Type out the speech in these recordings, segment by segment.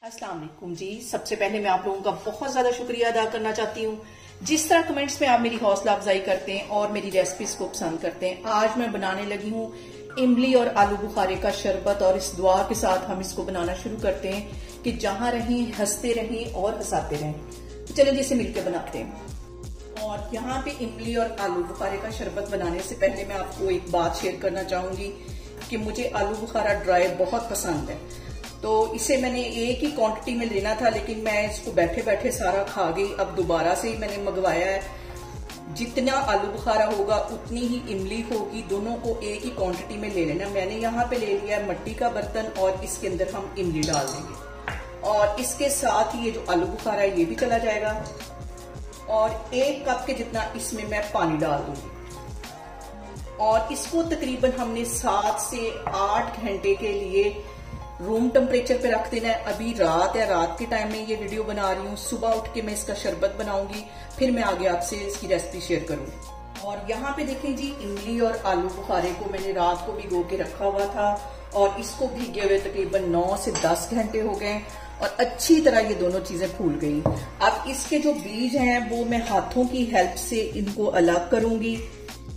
अस्सलाम वालेकुम जी। सबसे पहले मैं आप लोगों का बहुत ज्यादा शुक्रिया अदा करना चाहती हूँ जिस तरह कमेंट्स में आप मेरी हौसला अफजाई करते हैं और मेरी रेसिपीज को पसंद करते हैं। आज मैं बनाने लगी हूँ इमली और आलू बुखारे का शरबत और इस दुआ के साथ हम इसको बनाना शुरू करते हैं कि जहां रहें हंसते रहें और हंसाते रहें। तो चलिए इसे मिलकर बनाते हैं। और यहाँ पे इमली और आलू बुखारे का शरबत बनाने से पहले मैं आपको एक बात शेयर करना चाहूंगी कि मुझे आलू बुखारा ड्राई बहुत पसंद है, तो इसे मैंने एक ही क्वांटिटी में लेना था, लेकिन मैं इसको बैठे बैठे सारा खा गई। अब दोबारा से ही मैंने मंगवाया है। जितना आलू बुखारा होगा उतनी ही इमली होगी, दोनों को एक ही क्वांटिटी में ले लेना। मैंने यहाँ पे ले लिया है मट्टी का बर्तन और इसके अंदर हम इमली डाल देंगे और इसके साथ ही ये जो आलू बुखारा है ये भी चला जाएगा और 1 कप के जितना इसमें मैं पानी डाल दूंगी और इसको तकरीबन हमने 7 से 8 घंटे के लिए रूम टेम्परेचर पे रख देना है। अभी रात है, रात के टाइम में ये वीडियो बना रही हूँ। सुबह उठ के मैं इसका शरबत बनाऊंगी, फिर मैं आगे आपसे इसकी रेसिपी शेयर करूंगी। और यहाँ पे देखें जी, इमली और आलू बुखारे को मैंने रात को भिगो के रखा हुआ था और इसको भीगे हुए तकरीबन 9 से 10 घंटे हो गए और अच्छी तरह ये दोनों चीजें फूल गई। अब इसके जो बीज हैं वो मैं हाथों की हेल्प से इनको अलग करूंगी।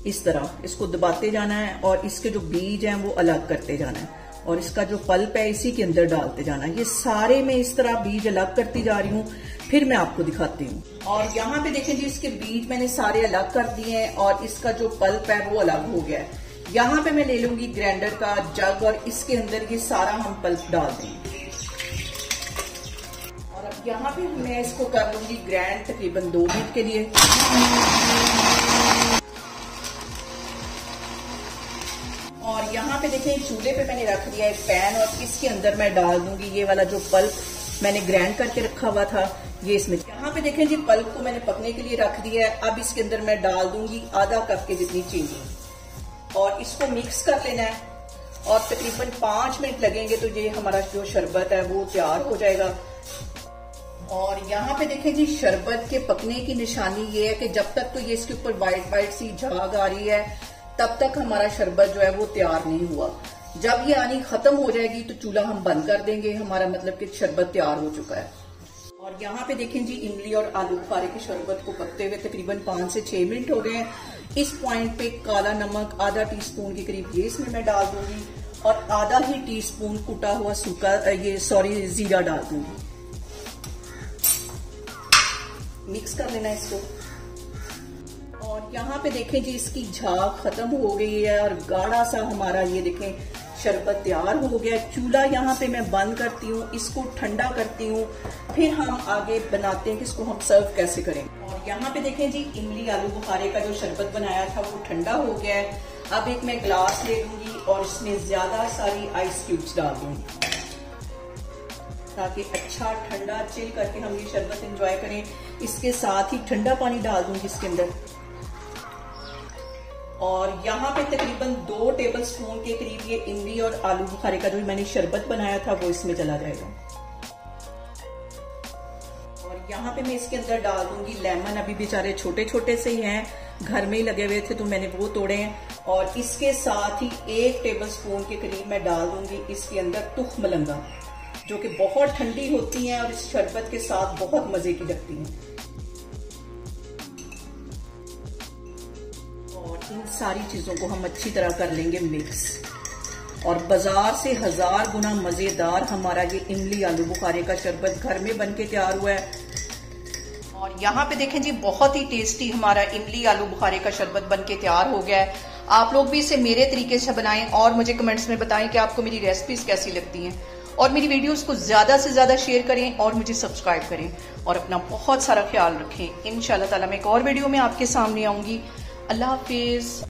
इस तरह इसको दबाते जाना है और इसके जो बीज हैं वो अलग करते जाना है और इसका जो पल्प है इसी के अंदर डालते जाना। ये सारे मैं इस तरह बीज अलग करती जा रही हूँ, फिर मैं आपको दिखाती हूँ। और यहाँ पे देखें जी, इसके बीज मैंने सारे अलग कर दिए हैं और इसका जो पल्प है वो अलग हो गया है। यहाँ पे मैं ले लूंगी ग्राइंडर का जग और इसके अंदर ये सारा हम पल्प डाल देंगे और अब यहाँ पे मैं इसको कर लूंगी ग्राइंड तकरीबन 2 मिनट के लिए। और यहाँ पे देखें चूल्हे पे मैंने रख दिया एक पैन और इसके अंदर मैं डाल दूंगी ये वाला जो पल्प मैंने ग्राइंड करके रखा हुआ था ये इसमें। यहाँ पे देखें जी, पल्प को मैंने पकने के लिए रख दिया है। अब इसके अंदर मैं डाल दूंगी आधा कप के जितनी चीनी और इसको मिक्स कर लेना है और तकरीबन 5 मिनट लगेंगे तो ये हमारा जो शरबत है वो तैयार हो जाएगा। और यहाँ पे देखें जी, शरबत के पकने की निशानी ये है कि जब तक तो ये इसके ऊपर वाइट वाइट सी झाग आ रही है तब तक हमारा शरबत जो है वो तैयार नहीं हुआ। जब ये आनी खत्म हो जाएगी तो चूल्हा हम बंद कर देंगे, हमारा मतलब कि शरबत तैयार हो चुका है। और यहाँ पे देखें जी, इमली और आलू बुखारे के शरबत को पकते हुए तकरीबन 5 से 6 मिनट हो गए हैं। इस पॉइंट पे काला नमक आधा टीस्पून के करीब ये इसमें मैं डाल दूंगी और आधा ही टीस्पून कुटा हुआ जीरा डाल दूंगी। मिक्स कर लेना इसको। और यहाँ पे देखें जी, इसकी झाग खत्म हो गई है और गाढ़ा सा हमारा ये देखें शरबत तैयार हो गया। चूल्हा यहाँ पे मैं बंद करती हूँ, इसको ठंडा करती हूँ, फिर हम आगे बनाते हैं कि इसको हम सर्व कैसे करें। और यहाँ पे देखें जी, इमली आलू बुखारे का जो शरबत बनाया था वो ठंडा हो गया है। अब एक मैं ग्लास ले लूंगी और इसमें ज्यादा सारी आइस क्यूब्स डाल दूंगी ताकि अच्छा ठंडा चिल करके हम ये शरबत एंजॉय करें। इसके साथ ही ठंडा पानी डाल दूंगी इसके अंदर और यहाँ पे तकरीबन 2 टेबलस्पून के करीब ये इमली और आलू बुखारे का जो मैंने शरबत बनाया था वो इसमें चला जाएगा। और यहाँ पे मैं इसके अंदर डाल दूंगी लेमन। अभी बेचारे छोटे छोटे से ही हैं, घर में ही लगे हुए थे तो मैंने वो तोड़े हैं। और इसके साथ ही 1 टेबलस्पून के करीब मैं डाल दूंगी इसके अंदर तुख मलंगा, जो कि बहुत ठंडी होती है और इस शरबत के साथ बहुत मजे की लगती है। और इन सारी चीजों को हम अच्छी तरह कर लेंगे मिक्स और बाजार से 1000 गुना मजेदार हमारा ये इमली आलू बुखारे का शरबत घर में बनके तैयार हुआ है। और यहाँ पे देखें जी, बहुत ही टेस्टी हमारा इमली आलू बुखारे का शरबत बनके तैयार हो गया है। आप लोग भी इसे मेरे तरीके से बनाएं और मुझे कमेंट्स में बताएं कि आपको मेरी रेसिपीज कैसी लगती हैं और मेरी वीडियोस को ज्यादा से ज्यादा शेयर करें और मुझे सब्सक्राइब करें और अपना बहुत सारा ख्याल रखें। इंशाल्लाह ताला मैं एक और वीडियो में आपके सामने आऊंगी। अल्लाह हाफिज।